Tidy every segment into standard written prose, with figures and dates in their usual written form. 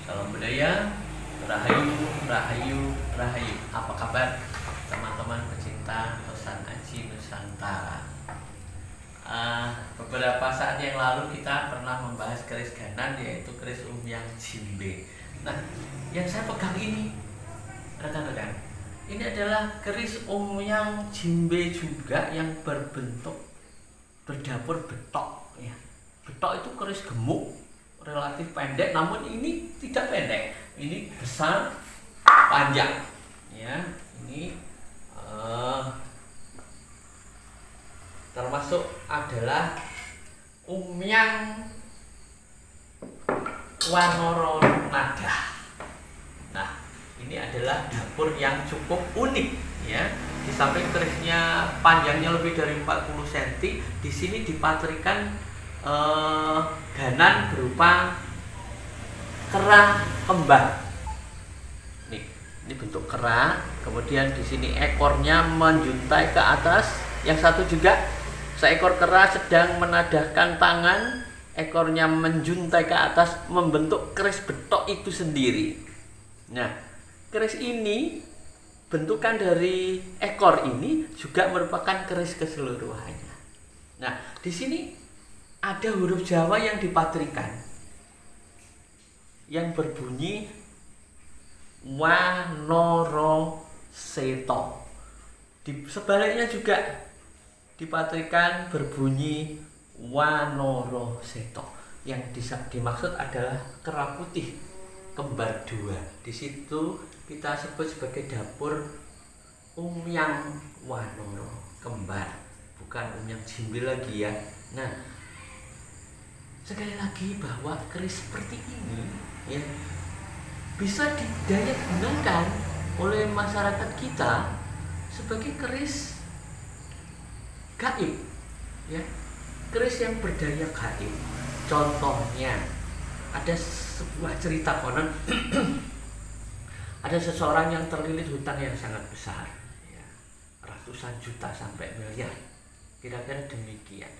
Salam budaya, rahayu, rahayu, rahayu. Apa kabar teman-teman pecinta Tosan Aji Nusantara? Beberapa saat yang lalu kita pernah membahas keris ganan, yaitu keris umyang jimbe. Nah, yang saya pegang ini, rekan-rekan, ini adalah keris umyang jimbe juga yang berbentuk berdapur betok. Ya. Betok itu keris gemuk, relatif pendek, namun ini tidak pendek, ini besar, panjang. Ya, ini termasuk adalah umyang Wanara Nada. Nah, ini adalah dapur yang cukup unik, ya. Di samping kerisnya panjangnya lebih dari 40 cm, di sini dipatrikan ganan berupa kera kembar. Ini bentuk kera, kemudian di sini ekornya menjuntai ke atas. Yang satu juga seekor kera sedang menadahkan tangan, ekornya menjuntai ke atas membentuk keris betok itu sendiri. Nah, keris ini, bentukan dari ekor ini juga merupakan keris keseluruhannya. Nah, di sini ada huruf Jawa yang dipatrikan yang berbunyi Wanara Seta. Di sebaliknya juga dipatrikan berbunyi Wanara Seta. Yang dimaksud adalah kera putih kembar dua. Di situ kita sebut sebagai dapur umyang Wanara kembar, bukan umyang jimbe lagi ya. Nah, sekali lagi bahwa keris seperti ini ya bisa didaya gunakan oleh masyarakat kita sebagai keris gaib, ya, keris yang berdaya gaib. Contohnya ada sebuah cerita konon ada seseorang yang terlilit hutang yang sangat besar, ya, ratusan juta sampai miliar, kira-kira demikian.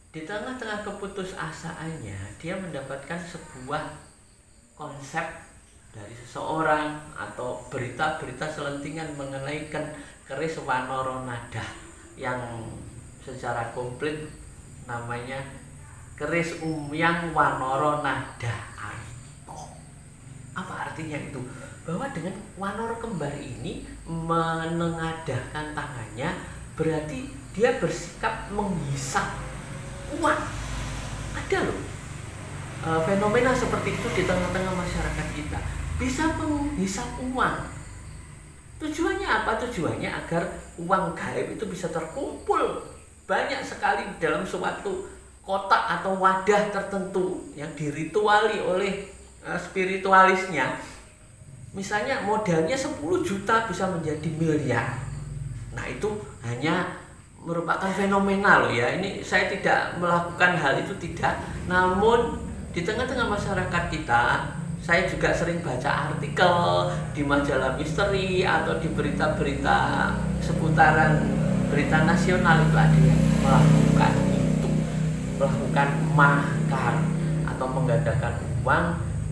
Di tengah-tengah keputusasaannya, dia mendapatkan sebuah konsep dari seseorang atau berita-berita selentingan mengenai keris Wanara Nada yang secara komplit namanya keris umyang Wanara Nada Arto. Apa artinya itu? Bahwa dengan Wanara kembar ini menengadahkan tangannya, berarti dia bersikap menghisap uang. Ada loh fenomena seperti itu di tengah-tengah masyarakat kita, bisa menghisap uang. Tujuannya apa? Tujuannya agar uang gaib itu bisa terkumpul banyak sekali dalam suatu kotak atau wadah tertentu yang dirituali oleh spiritualisnya. Misalnya modalnya 10 juta bisa menjadi miliar. Nah, itu hanya merupakan fenomena loh ya. Ini saya tidak melakukan hal itu, tidak. Namun di tengah-tengah masyarakat kita, saya juga sering baca artikel di majalah misteri atau di berita-berita seputaran berita nasional, itu ada yang melakukan itu, melakukan mahkar atau menggandakan uang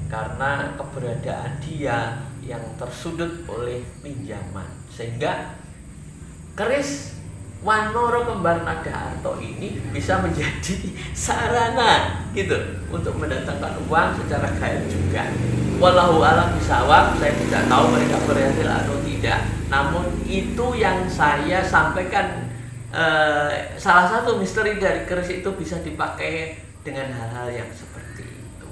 karena keberadaan dia yang tersudut oleh pinjaman, sehingga keris Wanara kembar Nada Arto ini bisa menjadi sarana gitu untuk mendatangkan uang secara gaib juga. Wallahu a'lam bishawab, saya tidak tahu mereka berhasil atau tidak. Namun itu yang saya sampaikan, salah satu misteri dari keris itu bisa dipakai dengan hal-hal yang seperti itu.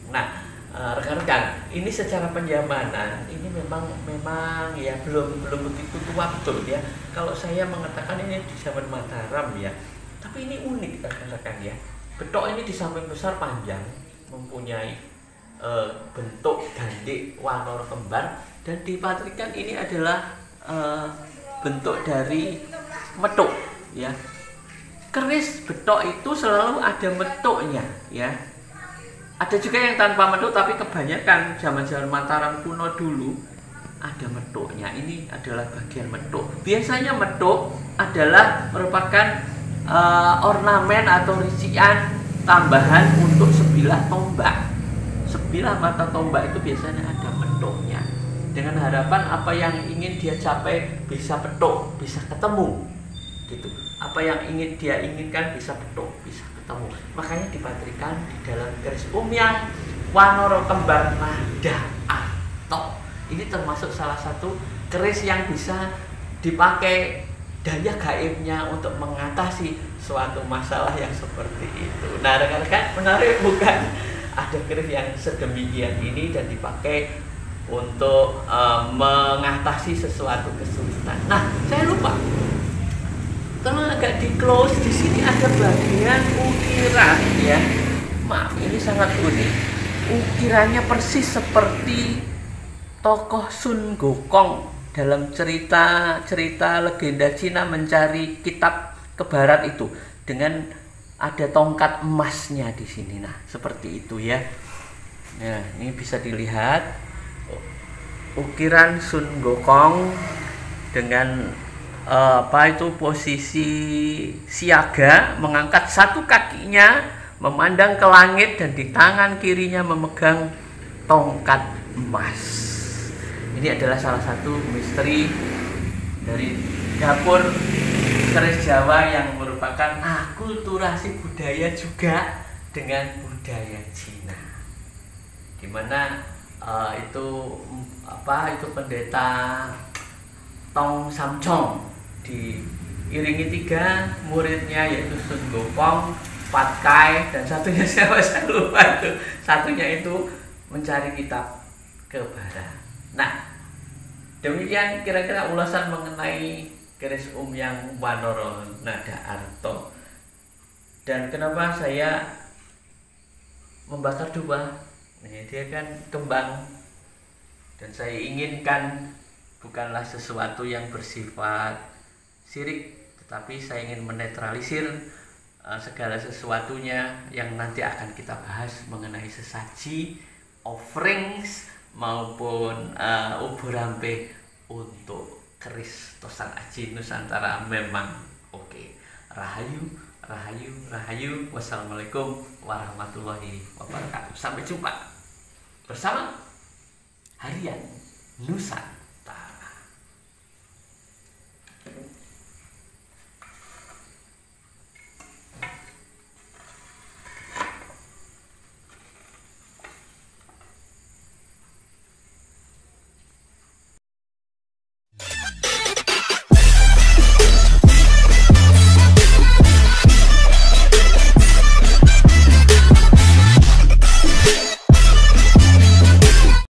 Nah, rekan-rekan, ini secara penjamanan ini memang ya belum begitu tua betul ya. Kalau saya mengatakan ini di zaman Mataram ya, tapi ini unik rekan-rekan ya. Betok ini di samping besar panjang, mempunyai bentuk gandik Wanara kembar, dan dipatrikan ini adalah bentuk dari metuk ya. Keris betok itu selalu ada metuknya ya. Ada juga yang tanpa metuk, tapi kebanyakan zaman-zaman Mataram kuno dulu ada metuknya. Ini adalah bagian metuk. Biasanya metuk adalah merupakan ornamen atau rician tambahan untuk sebilah tombak. Bilah mata tombak itu biasanya ada petuknya, dengan harapan apa yang ingin dia capai bisa petuk, bisa ketemu gitu. Apa yang ingin dia inginkan bisa petuk, bisa ketemu. Makanya dipatrikan di dalam keris Umyang Wanara Kembar Nada Arta. Ini termasuk salah satu keris yang bisa dipakai daya gaibnya untuk mengatasi suatu masalah yang seperti itu. Nah, rekan-rekan, menarik bukan? Ada keris yang sedemikian ini dan dipakai untuk mengatasi sesuatu kesulitan. Nah, saya lupa. Karena agak di close di sini ada bagian ukiran ya. Maaf, ini sangat unik. Ukirannya persis seperti tokoh Sun Gokong dalam cerita legenda Cina mencari kitab ke barat itu, dengan ada tongkat emasnya di sini. Nah, seperti itu ya. Nah, ini bisa dilihat ukiran Sun Gokong dengan posisi siaga, mengangkat satu kakinya memandang ke langit dan di tangan kirinya memegang tongkat emas. Ini adalah salah satu misteri dari dapur keris Jawa yang merupakan akulturasi budaya juga dengan budaya Cina, dimana itu pendeta Tong Samchong diiringi 3 muridnya, yaitu Sun Gokong, Pat Kai, dan satunya siapa saya lupa itu. Satunya itu mencari kitab ke barat. Nah, demikian kira-kira ulasan mengenai keris Umyang Wanara Nada Arta. Dan kenapa saya membakar dupa? Nah, dia kan kembang, dan saya inginkan bukanlah sesuatu yang bersifat syirik, tetapi saya ingin menetralisir segala sesuatunya yang nanti akan kita bahas mengenai sesaji, offerings maupun uburampe untuk keris Tosan Aji Nusantara memang oke. Rahayu, rahayu, rahayu. Wassalamualaikum warahmatullahi wabarakatuh. Sampai jumpa bersama Harian Nusantara.